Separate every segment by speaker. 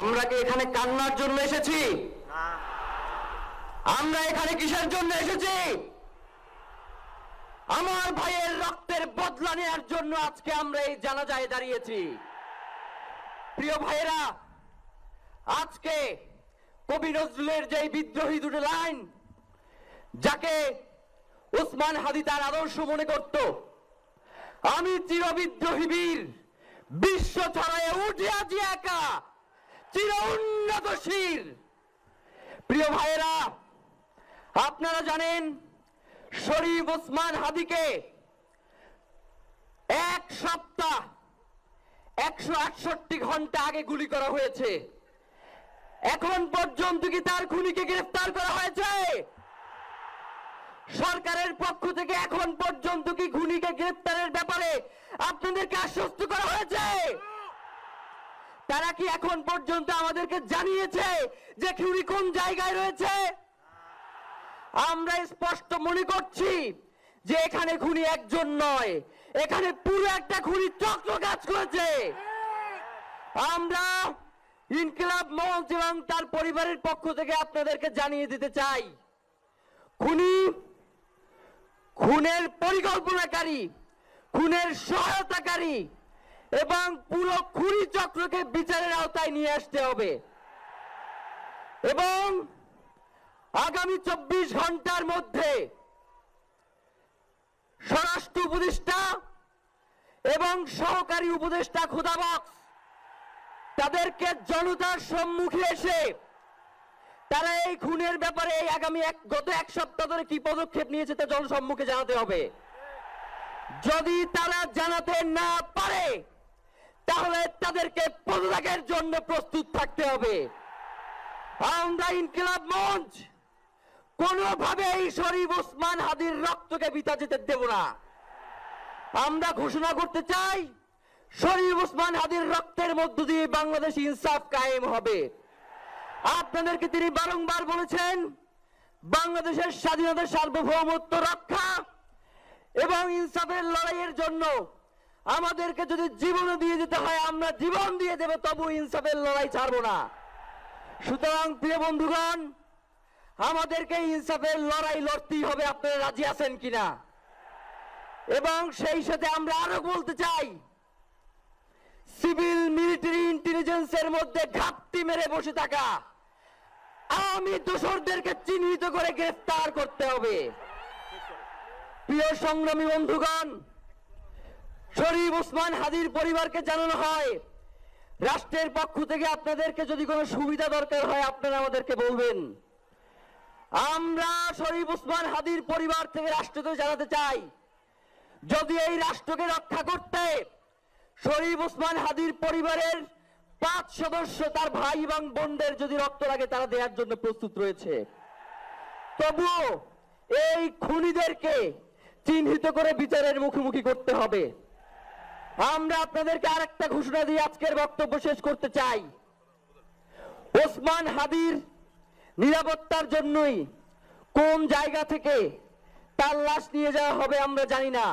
Speaker 1: আমরা কি এখানে কান্নার জন্য এসেছি? আমরা এখানে কিসের জন্য এসেছি? আমার ভাইয়ের রক্তের বদলা নেওয়ার জন্য আজকে আমরা এই জানাজায় দাঁড়িয়েছি। প্রিয় ভাইয়েরা, আজকে কবি নজরুলের যে বিদ্রোহী দুটো লাইন, যাকে ওসমান হাদি তার আদর্শ মনে করত, আমি চিরবিদ্রোহী বীর, বিশ্ব ছড়ায় উঠে আছি একা, চির উন্নত শির। প্রিয় ভাইয়েরা, আপনারা জানেন শরীফ ওসমান হাদিকে এক সপ্তাহ 168 ঘন্টা আগে গুলি করা হয়েছে। এখন পর্যন্ত কি তার খুনিকে গ্রেফতার করা হয়েছে? সরকারের পক্ষ থেকে এখন পর্যন্ত কি খুনিকে গ্রেফতারের ব্যাপারে আপনাদেরকে আশ্বস্ত করা হয়েছে? তারা কি এখন পর্যন্ত আমাদেরকে জানিয়েছে যে খুনি কোন জায়গায় রয়েছে? আমরা স্পষ্ট মনে করছি যে এখানে খুনি একজন নয়, এখানে পুরো একটা খুনি চক্র কাজ করেছে। আমরা ইনকিলাব মঞ্চ এবং তার পরিবারের পক্ষ থেকে আপনাদেরকে জানিয়ে দিতে চাই, খুনি, খুনের পরিকল্পনাকারী, খুনের সহায়তাকারী এবং পুরো খুনি চক্রকে বিচারের আওতায় নিয়ে আসতে হবে এবং আগামী 24 ঘন্টার মধ্যে স্বরাষ্ট্র উপদেষ্টা এবং সহকারী উপদেষ্টা খোদাবক্স তাদেরকে জনতার সম্মুখে এসে তারা এই খুনের ব্যাপারে গত এক সপ্তাহ ধরে কি পদক্ষেপ নিয়েছে তা জনসম্মুখে জানাতে হবে। যদি তারা জানাতে না পারে তাহলে তাদেরকে পদত্যাগের জন্য প্রস্তুত থাকতে হবে। আমরা ইনকিলাব মঞ্চ কোনোভাবে এই শরীফ ওসমান হাদির রক্তকে বৃথা যেতে দেব না। আমরা ঘোষণা করতে চাই, শরীফ ওসমান হাদির রক্তের মধ্য দিয়ে বাংলাদেশ ইনসাফ কায়েম হবে। আপনাদেরকে তিনি বারংবার বলেছেন, বাংলাদেশের স্বাধীনতা, সার্বভৌমত্ব রক্ষা এবং ইনসাফের লড়াইয়ের জন্য আমাদেরকে যদি জীবনও দিয়ে যেতে হয় আমরা জীবন দিয়ে দেব, তবু ইনসাফের লড়াই ছাড়বো না। সুতরাং প্রিয় বন্ধুগণ, আমাদেরকে ইনসাফের লড়াই লড়তেই হবে। আপনারা রাজি আছেন কিনা? এবং সেই সাথে আমরা আরো বলতে চাই, সিভিল মিলিটারি ইন্টেলিজেন্সের মধ্যে ঘাপটি মেরে বসে থাকা আওয়ামী দোসরদেরকে চিহ্নিত করে গ্রেফতার করতে হবে। প্রিয় সংগ্রামী বন্ধুগণ, শরীফ ওসমান হাদির পরিবারকে জানানো হয়, রাষ্ট্রের পক্ষ থেকে আপনাদেরকে যদি কোনো সুবিধা দরকার হয় আপনারা আমাদেরকে বলবেন। আমরা শরীফ ওসমান হাদির পরিবার থেকে রাষ্ট্রকে জানাতে চাই, যদি এই রাষ্ট্রকে রক্ষা করতে শরীফ ওসমান হাদির পরিবারের 5 সদস্য, তার ভাই এবং বোনদের যদি রক্ত লাগে তারা দেওয়ার জন্য প্রস্তুত রয়েছে, তবুও এই খুনিদেরকে চিহ্নিত করে বিচারের মুখোমুখি করতে হবে। আমরা আপনাদেরকে আরেকটা ঘোষণা দিয়ে আজকের বক্তব্য শেষ করতে চাই, ওসমান হাদির নিরাপত্তার জন্যই কোন জায়গা থেকে তার লাশ নিয়ে যাওয়া হবে আমরা জানি না।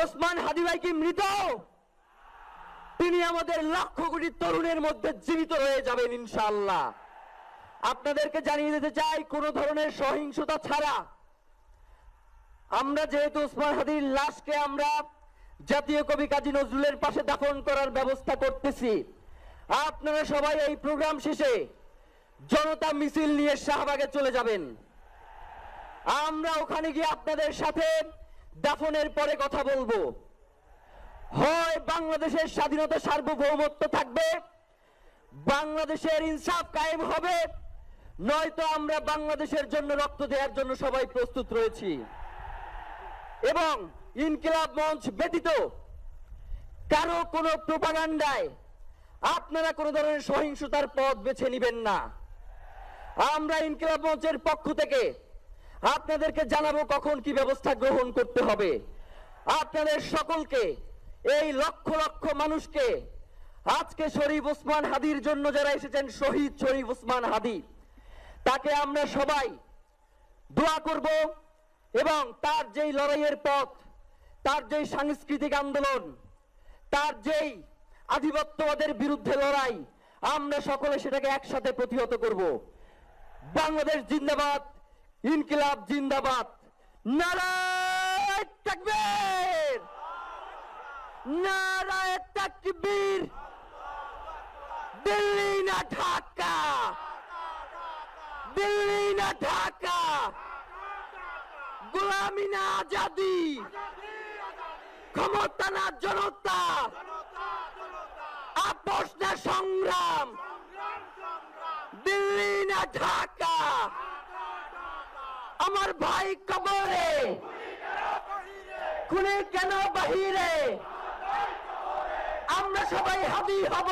Speaker 1: ওসমান হাদি ভাই কি মৃত? তিনি আমাদের লক্ষ কোটি তরুণের মধ্যে জীবিত রয়ে যাবেন ইনশাআল্লাহ। আপনাদেরকে জানিয়ে দিতে চাই, কোন ধরনের সহিংসতা ছাড়া আমরা যেহেতু ওসমান হাদির লাশকে আমরা জাতীয় কবি কাজী নজরুলের পাশে দাফন করার ব্যবস্থা করতেছি, আপনারা সবাই এই প্রোগ্রাম শেষে জনতা মিছিল নিয়ে শাহবাগে চলে যাবেন। আমরা ওখানে গিয়ে আপনাদের সাথে দাফনের পরে কথা বলবো। হয় বাংলাদেশের স্বাধীনতা, সার্বভৌমত্ব থাকবে, বাংলাদেশের ইনসাফ কায়েম হবে, নয়তো আমরা বাংলাদেশের জন্য রক্ত দেওয়ার জন্য সবাই প্রস্তুত রয়েছি। এবং ইনকিলাব মঞ্চ ব্যতীত কারো কোনো প্রোপাগান্ডায় আপনারা কোনো ধরনের সহিংসতার পথ বেছে নেবেন না। আমরা ইনকিলাব মঞ্চের পক্ষ থেকে আপনাদেরকে জানাবো কখন কি ব্যবস্থা গ্রহণ করতে হবে। আপনাদের সকলকে, এই লক্ষ লক্ষ মানুষকে, আজকে শরীফ ওসমান হাদির জন্য যারা এসেছেন, শহীদ শরীফ ওসমান হাদি, তাকে আমরা সবাই দোয়া করব এবং তার যেই লড়াইয়ের পথ, তার যেই সাংস্কৃতিক আন্দোলন, তার যেই আধিপত্যবাদের বিরুদ্ধে লড়াই, আমরা সকলে সেটাকে একসাথে প্রতিহত করব। বাংলাদেশ জিন্দাবাদ, ইনকিলাব জিন্দাবাদ, নারায়ে তাকবীর, নারায়ে তাকবীর। দিল্লি না ঢাকা, দিল্লি না ঢাকা, গোলামি না আজাদি, ক্ষমতা না জনতা, আপোষ না সংগ্রাম, দিল্লি না ঢাকা। আমার ভাই কবরে, খুনি কেন বাহিরে, আমরা সবাই হাদি হব,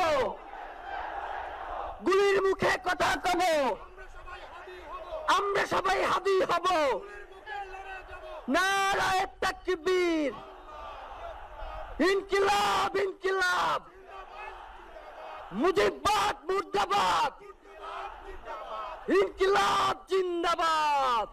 Speaker 1: গুলির মুখে কথা কব, আমরা সবাই হাদি হব। নারায়ে তাকবীর, ইনকিলাব ইনকিলাব, মুজিববাদ মুর্দাবাদ, ইনকিলাব জিন্দাবাদ।